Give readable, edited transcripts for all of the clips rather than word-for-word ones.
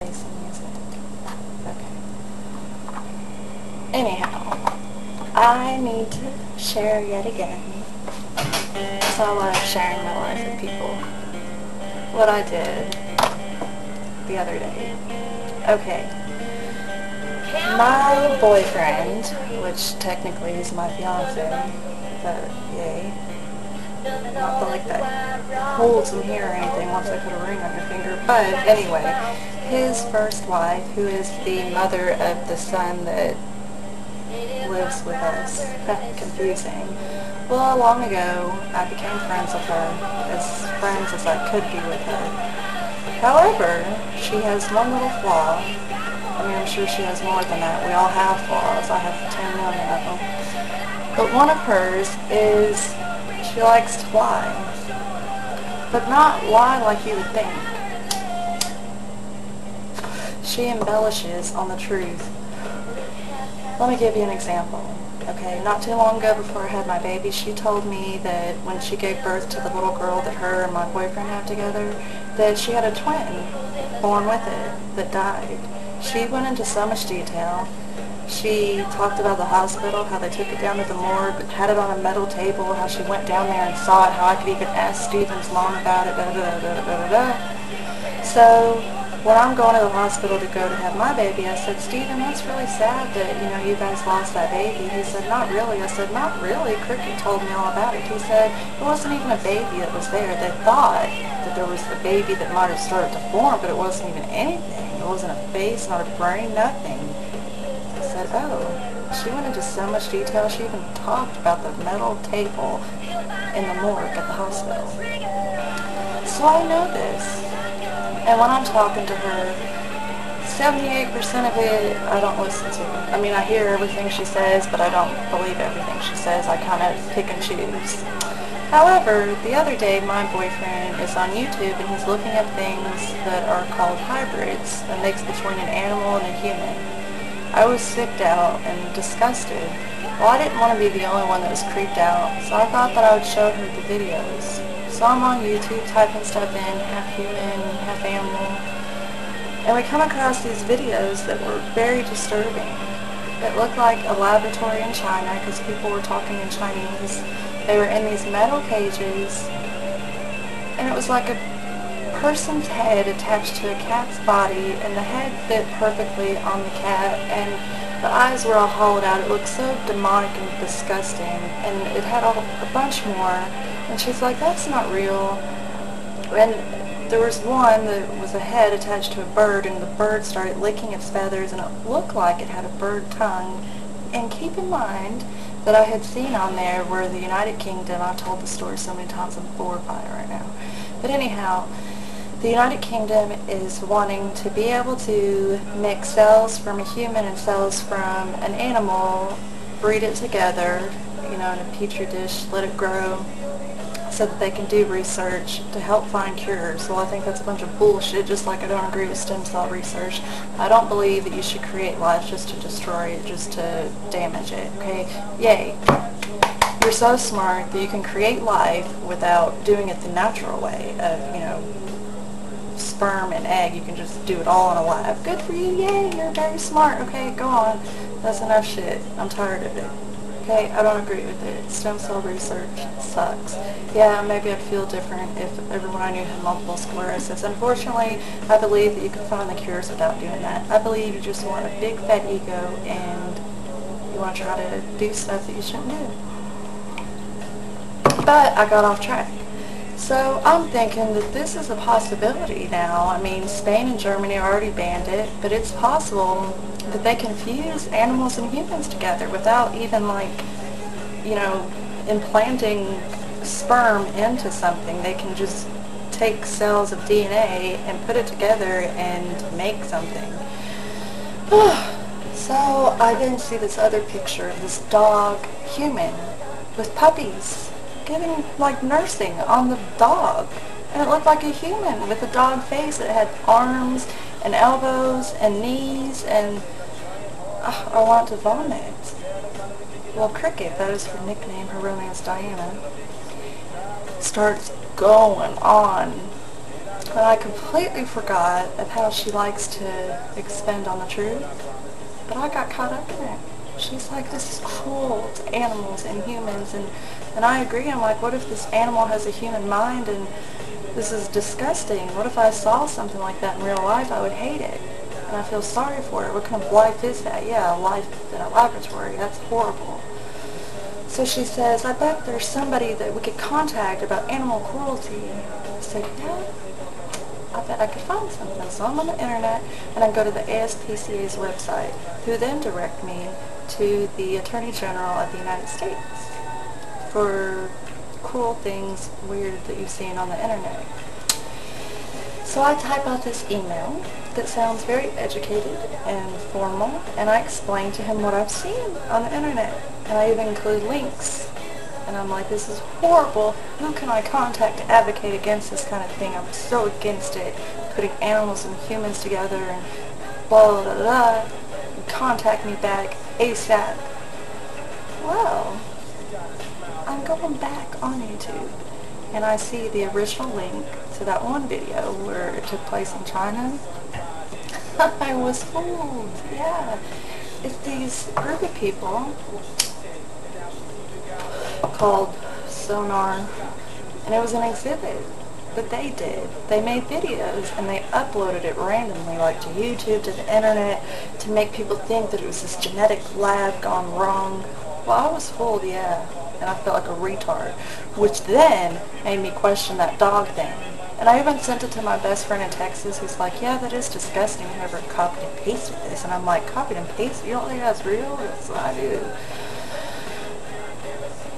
Some music. Okay. Anyhow, I need to share yet again. So I love sharing my life with people. What I did the other day. Okay. My boyfriend, which technically is my fiance, but yay. Not like that holds in here or anything once I put a ring on your finger. But anyway, his first wife, who is the mother of the son that lives with us. Confusing. Well, long ago, I became friends with her, as friends as I could be with her. However, she has one little flaw. I mean, I'm sure she has more than that. We all have flaws. I have 10 million of them. But one of hers is she likes to lie. But not lie like you would think. She embellishes on the truth. Let me give you an example. Okay, not too long ago before I had my baby, she told me that when she gave birth to the little girl that her and my boyfriend have together, that she had a twin born with it that died. She went into so much detail. She talked about the hospital, how they took it down to the morgue, had it on a metal table, how she went down there and saw it, how I could even ask Stephen's mom about it, So, when I'm going to the hospital to go to have my baby, I said, Stephen, that's really sad that, you guys lost that baby. He said, not really. I said, not really. Cricket told me all about it. He said, it wasn't even a baby that was there. They thought that there was a baby that might have started to form, but it wasn't even anything. It wasn't a face, not a brain, nothing. I said, oh. She went into so much detail. She even talked about the metal table in the morgue at the hospital. So I know this. And when I'm talking to her, 78% of it I don't listen to. I mean, I hear everything she says, but I don't believe everything she says. I kind of pick and choose. However, the other day my boyfriend is on YouTube and he's looking at things that are called hybrids, a mix between an animal and a human. I was sicked out and disgusted. Well, I didn't want to be the only one that was creeped out, so I thought that I would show her the videos. So I'm on YouTube typing stuff in, half human, half animal, and we come across these videos that were very disturbing. It looked like a laboratory in China because people were talking in Chinese. They were in these metal cages, and it was like a person's head attached to a cat's body, and the head fit perfectly on the cat, and the eyes were all hollowed out. It looked so demonic and disgusting, and it had a bunch more. And she's like, that's not real. And there was one that was a head attached to a bird, and the bird started licking its feathers, and it looked like it had a bird tongue. And keep in mind that I had seen on there where the United Kingdom, I've told the story so many times, I'm bored by it right now. But anyhow, the United Kingdom is wanting to be able to mix cells from a human and cells from an animal, breed it together, in a petri dish, let it grow, so that they can do research to help find cures. Well, I think that's a bunch of bullshit, just like I don't agree with stem cell research. I don't believe that you should create life just to destroy it, just to damage it, okay? Yay. You're so smart that you can create life without doing it the natural way of, sperm and egg. You can just do it all in a lab. Good for you, yay, you're very smart. Okay, go on. That's enough shit. I'm tired of it. Okay, I don't agree with it. Stem cell research sucks. Yeah, maybe I'd feel different if everyone I knew had multiple sclerosis. Unfortunately, I believe that you can find the cures without doing that. I believe you just want a big fat ego and you want to try to do stuff that you shouldn't do. But I got off track. So I'm thinking that this is a possibility now. I mean, Spain and Germany already banned it, but it's possible that they can fuse animals and humans together without even implanting sperm into something. They can just take cells of DNA and put it together and make something. So I then see this other picture of this dog human with puppies giving nursing on the dog, and it looked like a human with a dog face. It had arms and elbows and knees, and I want to vomit. Well, Cricket, that is her nickname, her real name is Diana, starts going on. And I completely forgot of how she likes to expend on the truth, but I got caught up in it. She's like, this is cruel to animals and humans, and I agree. I'm like, what if this animal has a human mind, and this is disgusting? What if I saw something like that in real life? I would hate it, and I feel sorry for it. What kind of life is that? Yeah, a life in a laboratory. That's horrible. So she says, I bet there's somebody that we could contact about animal cruelty. I said, yeah, I bet I could find something. So I'm on the internet, and I go to the ASPCA's website, who then direct me to the Attorney General of the United States for cool things, weird that you've seen on the internet. So I type out this email that sounds very educated and formal, and I explain to him what I've seen on the internet, and I even include links. And I'm like, this is horrible. Who can I contact to advocate against this kind of thing? I'm so against it. Putting animals and humans together and blah, blah, blah, blah. Contact me back ASAP. Well, I'm going back on YouTube, and I see the original link to that one video where it took place in China. I was fooled, yeah. It's these group of people called Sonar, and it was an exhibit that they did. They made videos and they uploaded it randomly, like to YouTube, to the internet, to make people think that it was this genetic lab gone wrong. Well, I was fooled, yeah, and I felt like a retard, which then made me question that dog thing. And I even sent it to my best friend in Texas, who's like, yeah, that is disgusting, whoever copied and pasted this. And I'm like, copied and pasted? You don't think that's real? Yes, I do.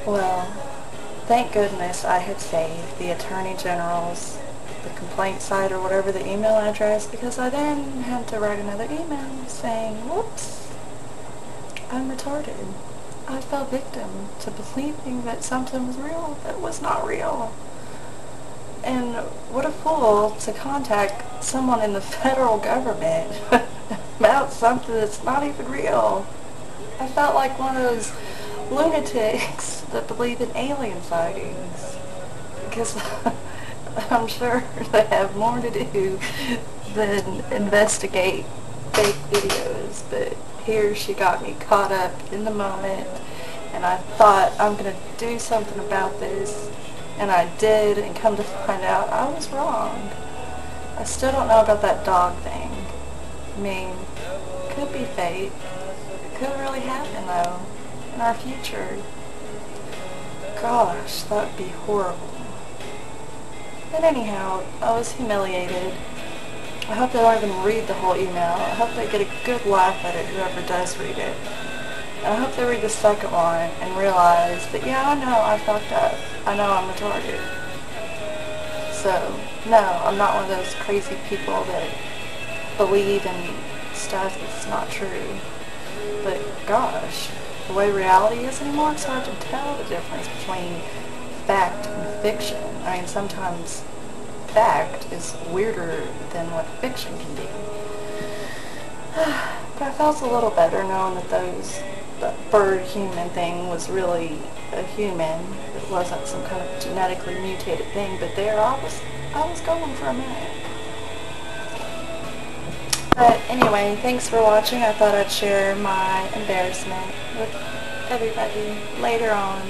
Well, thank goodness I had saved the Attorney General's, the complaint site or whatever, the email address, because I then had to write another email saying, whoops, I'm retarded. I fell victim to believing that something was real that was not real. And what a fool to contact someone in the federal government about something that's not even real. I felt like one of those lunatics that believe in alien sightings, because I'm sure they have more to do than investigate fake videos. But here she got me caught up in the moment, and I thought, I'm going to do something about this, and I did, and come to find out I was wrong. I still don't know about that dog thing. I mean, could be fate. It could really happen though, in our future. Gosh, that would be horrible. But anyhow, I was humiliated. I hope they don't even read the whole email. I hope they get a good laugh at it, whoever does read it. And I hope they read the second one and realize that, yeah, I know I fucked up. I know I'm retarded. So, no, I'm not one of those crazy people that believe in stuff that's not true. But gosh, the way reality is anymore, it's hard to tell the difference between fact and fiction. I mean, sometimes fact is weirder than what fiction can be. But I felt a little better knowing that that bird human thing was really a human. It wasn't some kind of genetically mutated thing, but there I was going for a minute. But anyway, thanks for watching. I thought I'd share my embarrassment with everybody later on.